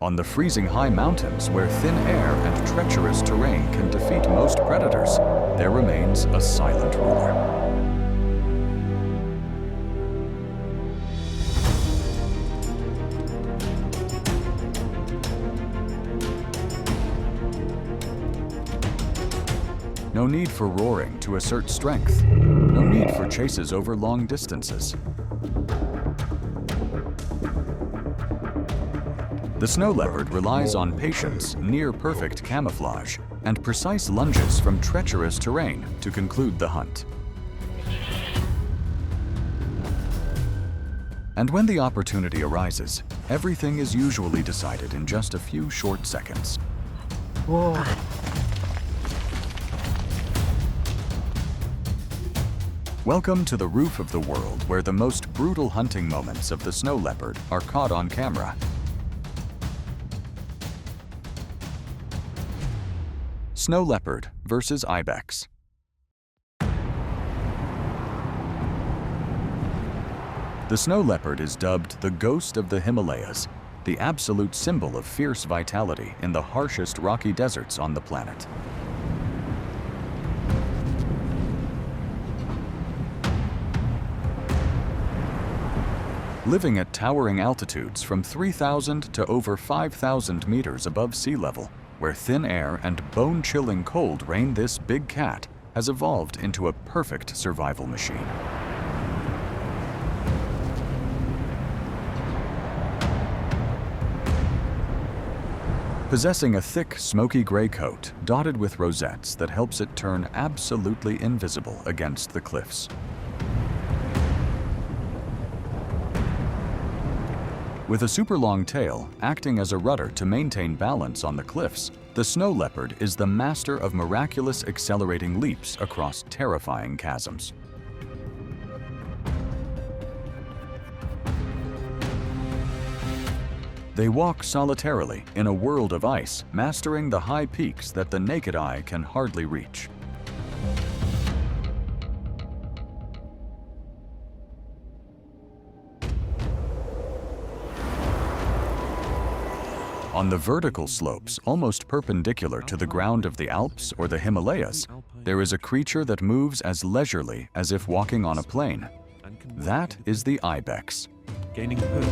On the freezing high mountains where thin air and treacherous terrain can defeat most predators, there remains a silent ruler. No need for roaring to assert strength. No need for chases over long distances. The snow leopard relies on patience, near-perfect camouflage, and precise lunges from treacherous terrain to conclude the hunt. And when the opportunity arises, everything is usually decided in just a few short seconds. Whoa. Welcome to the roof of the world where the most brutal hunting moments of the snow leopard are caught on camera. Snow leopard versus ibex. The snow leopard is dubbed the ghost of the Himalayas, the absolute symbol of fierce vitality in the harshest rocky deserts on the planet. Living at towering altitudes from 3,000 to over 5,000 meters above sea level, where thin air and bone-chilling cold reign, this big cat has evolved into a perfect survival machine. Possessing a thick, smoky gray coat dotted with rosettes that helps it turn absolutely invisible against the cliffs. With a super long tail acting as a rudder to maintain balance on the cliffs, the snow leopard is the master of miraculous accelerating leaps across terrifying chasms. They walk solitarily in a world of ice, mastering the high peaks that the naked eye can hardly reach. On the vertical slopes, almost perpendicular to the ground of the Alps or the Himalayas, there is a creature that moves as leisurely as if walking on a plane. That is the ibex. Gaining perch.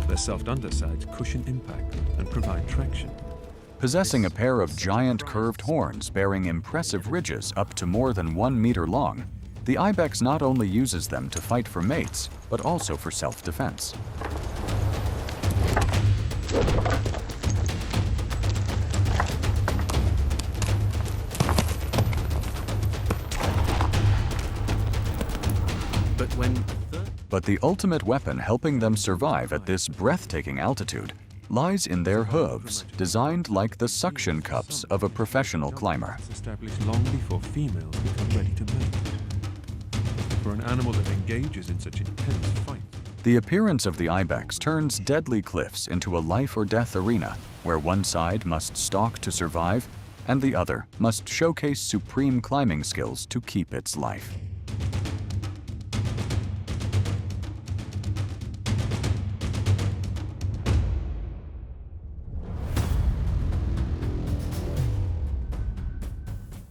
Their soft undersides cushion impact and provide traction. Possessing a pair of giant curved horns bearing impressive ridges up to more than 1 meter long, the ibex not only uses them to fight for mates, but also for self-defense. But the ultimate weapon helping them survive at this breathtaking altitude lies in their hooves, designed like the suction cups of a professional climber. Established long before females become ready to mate. For an animal that engages in such intense fight. The appearance of the ibex turns deadly cliffs into a life-or-death arena where one side must stalk to survive and the other must showcase supreme climbing skills to keep its life.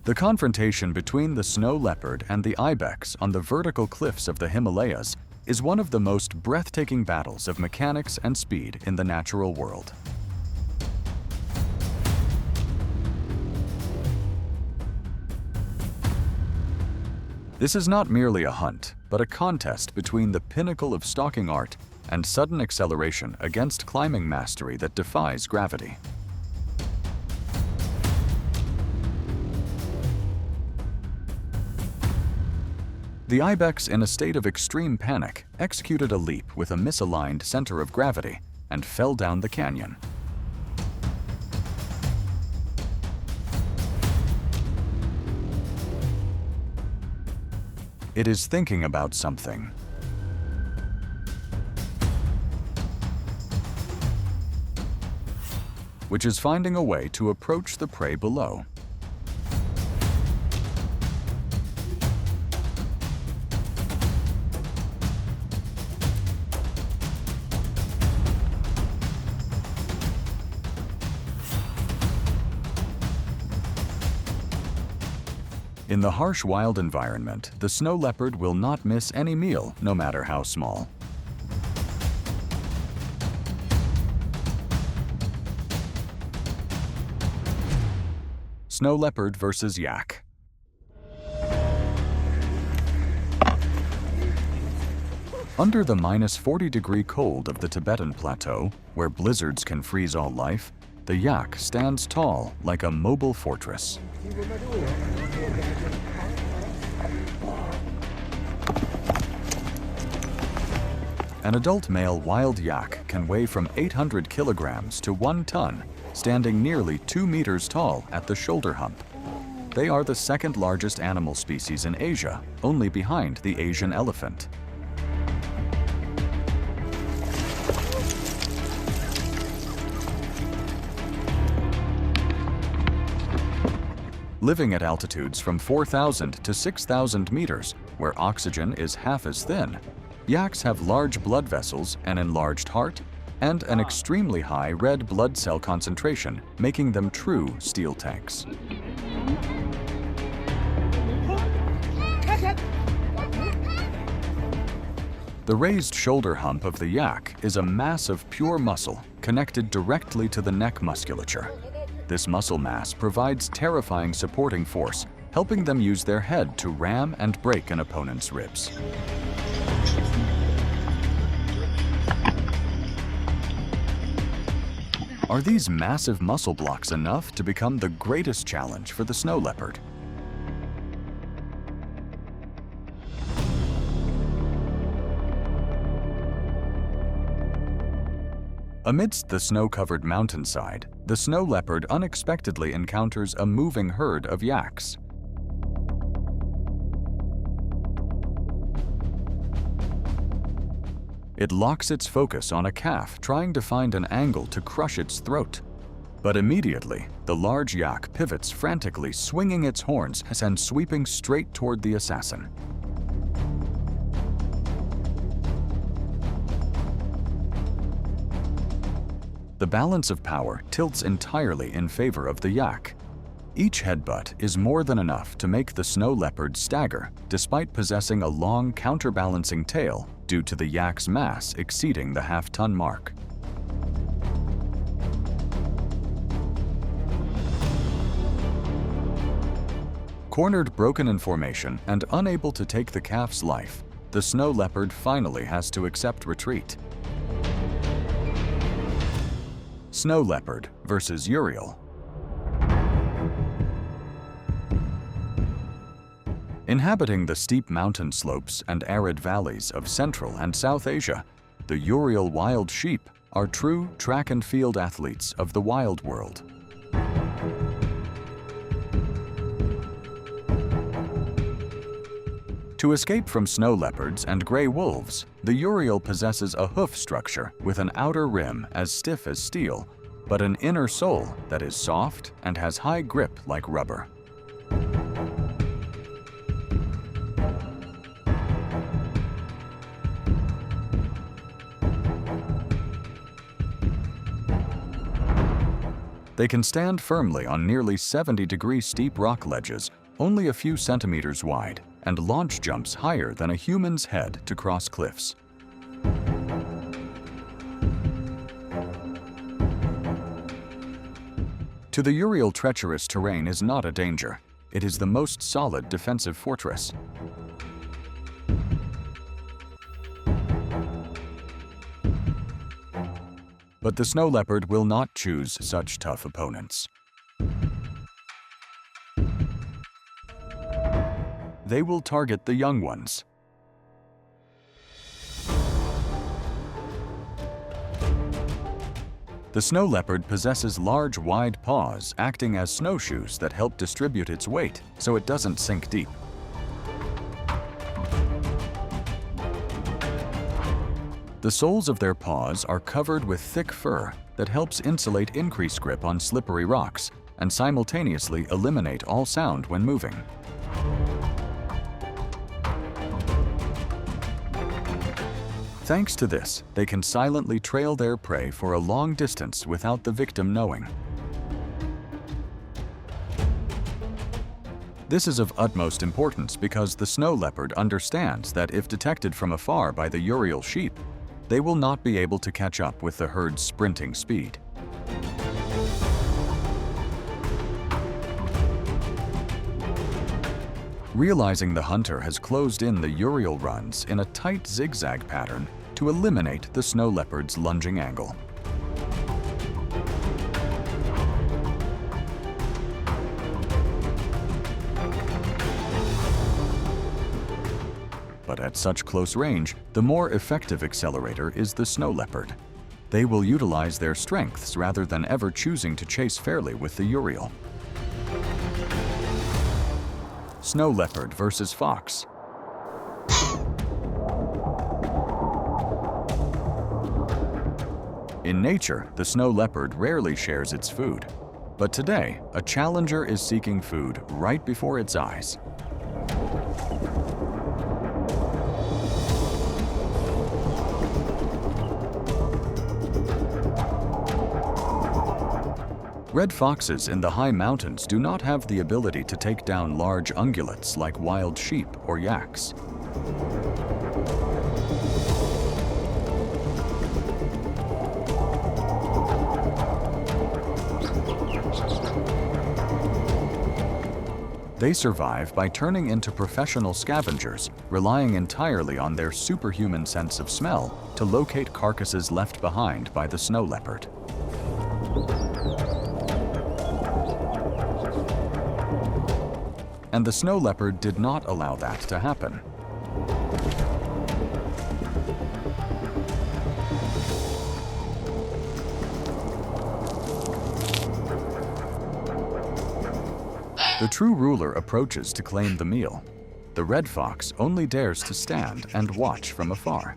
The confrontation between the snow leopard and the ibex on the vertical cliffs of the Himalayas is one of the most breathtaking battles of mechanics and speed in the natural world. This is not merely a hunt, but a contest between the pinnacle of stalking art and sudden acceleration against climbing mastery that defies gravity. The ibex, in a state of extreme panic, executed a leap with a misaligned center of gravity and fell down the canyon. It is thinking about something. Which is finding a way to approach the prey below. In the harsh wild environment, the snow leopard will not miss any meal, no matter how small. Snow leopard versus yak. Under the -40-degree cold of the Tibetan Plateau, where blizzards can freeze all life, the yak stands tall like a mobile fortress. An adult male wild yak can weigh from 800 kilograms to 1 ton, standing nearly 2 meters tall at the shoulder hump. They are the second largest animal species in Asia, only behind the Asian elephant. Living at altitudes from 4,000 to 6,000 meters, where oxygen is half as thin, yaks have large blood vessels, an enlarged heart, and an extremely high red blood cell concentration, making them true steel tanks. The raised shoulder hump of the yak is a mass of pure muscle connected directly to the neck musculature. This muscle mass provides terrifying supporting force, helping them use their head to ram and break an opponent's ribs. Are these massive muscle blocks enough to become the greatest challenge for the snow leopard? Amidst the snow-covered mountainside, the snow leopard unexpectedly encounters a moving herd of yaks. It locks its focus on a calf, trying to find an angle to crush its throat. But immediately, the large yak pivots frantically, swinging its horns and sweeping straight toward the assassin. The balance of power tilts entirely in favor of the yak. Each headbutt is more than enough to make the snow leopard stagger, despite possessing a long counterbalancing tail due to the yak's mass exceeding the half-ton mark. Cornered, broken in formation, and unable to take the calf's life, the snow leopard finally has to accept retreat. Snow leopard versus urial. Inhabiting the steep mountain slopes and arid valleys of Central and South Asia, the urial wild sheep are true track and field athletes of the wild world. To escape from snow leopards and gray wolves, the urial possesses a hoof structure with an outer rim as stiff as steel, but an inner sole that is soft and has high grip like rubber. They can stand firmly on nearly 70-degree steep rock ledges, only a few centimeters wide, and launch jumps higher than a human's head to cross cliffs. To the urial, treacherous terrain is not a danger. It is the most solid defensive fortress. But the snow leopard will not choose such tough opponents. They will target the young ones. The snow leopard possesses large, wide paws acting as snowshoes that help distribute its weight so it doesn't sink deep. The soles of their paws are covered with thick fur that helps insulate increased grip on slippery rocks and simultaneously eliminate all sound when moving. Thanks to this, they can silently trail their prey for a long distance without the victim knowing. This is of utmost importance because the snow leopard understands that if detected from afar by the urial sheep, they will not be able to catch up with the herd's sprinting speed. Realizing the hunter has closed in the urial runs in a tight zigzag pattern to eliminate the snow leopard's lunging angle. But at such close range, the more effective accelerator is the snow leopard. They will utilize their strengths rather than ever choosing to chase fairly with the urial. Snow leopard versus fox. In nature, the snow leopard rarely shares its food. But today, a challenger is seeking food right before its eyes. Red foxes in the high mountains do not have the ability to take down large ungulates like wild sheep or yaks. They survive by turning into professional scavengers, relying entirely on their superhuman sense of smell to locate carcasses left behind by the snow leopard. And the snow leopard did not allow that to happen. The true ruler approaches to claim the meal. The red fox only dares to stand and watch from afar.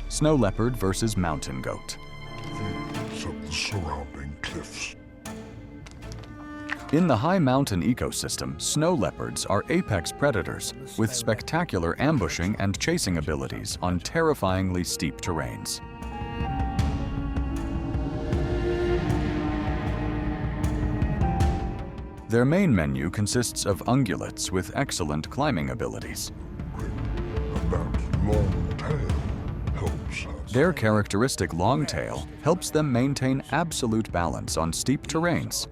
Snow leopard versus mountain goat. Views of the surrounding cliffs. In the high mountain ecosystem, snow leopards are apex predators with spectacular ambushing and chasing abilities on terrifyingly steep terrains. Their main menu consists of ungulates with excellent climbing abilities. And that long tail helps us. Their characteristic long tail helps them maintain absolute balance on steep terrains.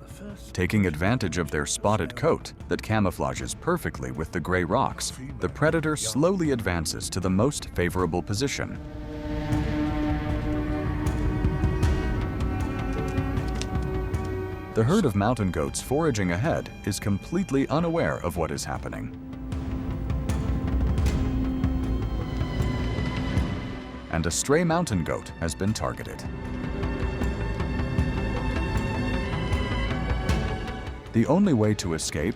Taking advantage of their spotted coat that camouflages perfectly with the gray rocks, the predator slowly advances to the most favorable position. The herd of mountain goats foraging ahead is completely unaware of what is happening. And a stray mountain goat has been targeted. The only way to escape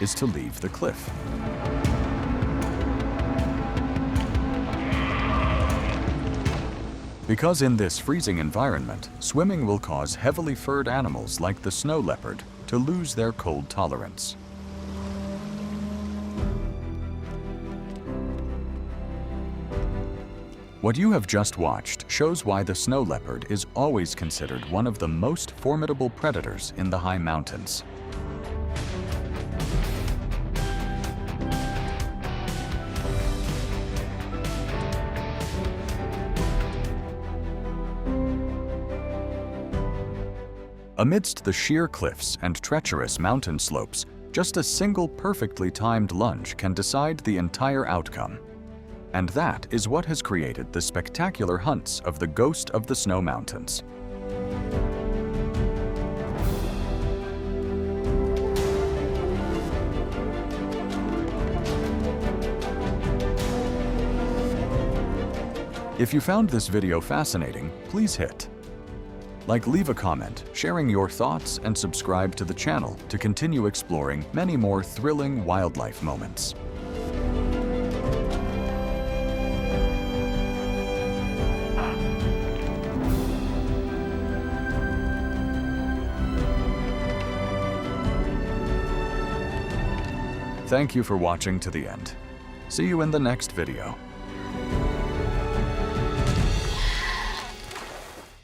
is to leave the cliff. Because in this freezing environment, swimming will cause heavily furred animals like the snow leopard to lose their cold tolerance. What you have just watched shows why the snow leopard is always considered one of the most formidable predators in the high mountains. Amidst the sheer cliffs and treacherous mountain slopes, just a single perfectly timed lunge can decide the entire outcome. And that is what has created the spectacular hunts of the Ghost of the Snow Mountains. If you found this video fascinating, please hit like, leave a comment, sharing your thoughts, and subscribe to the channel to continue exploring many more thrilling wildlife moments. Thank you for watching to the end. See you in the next video.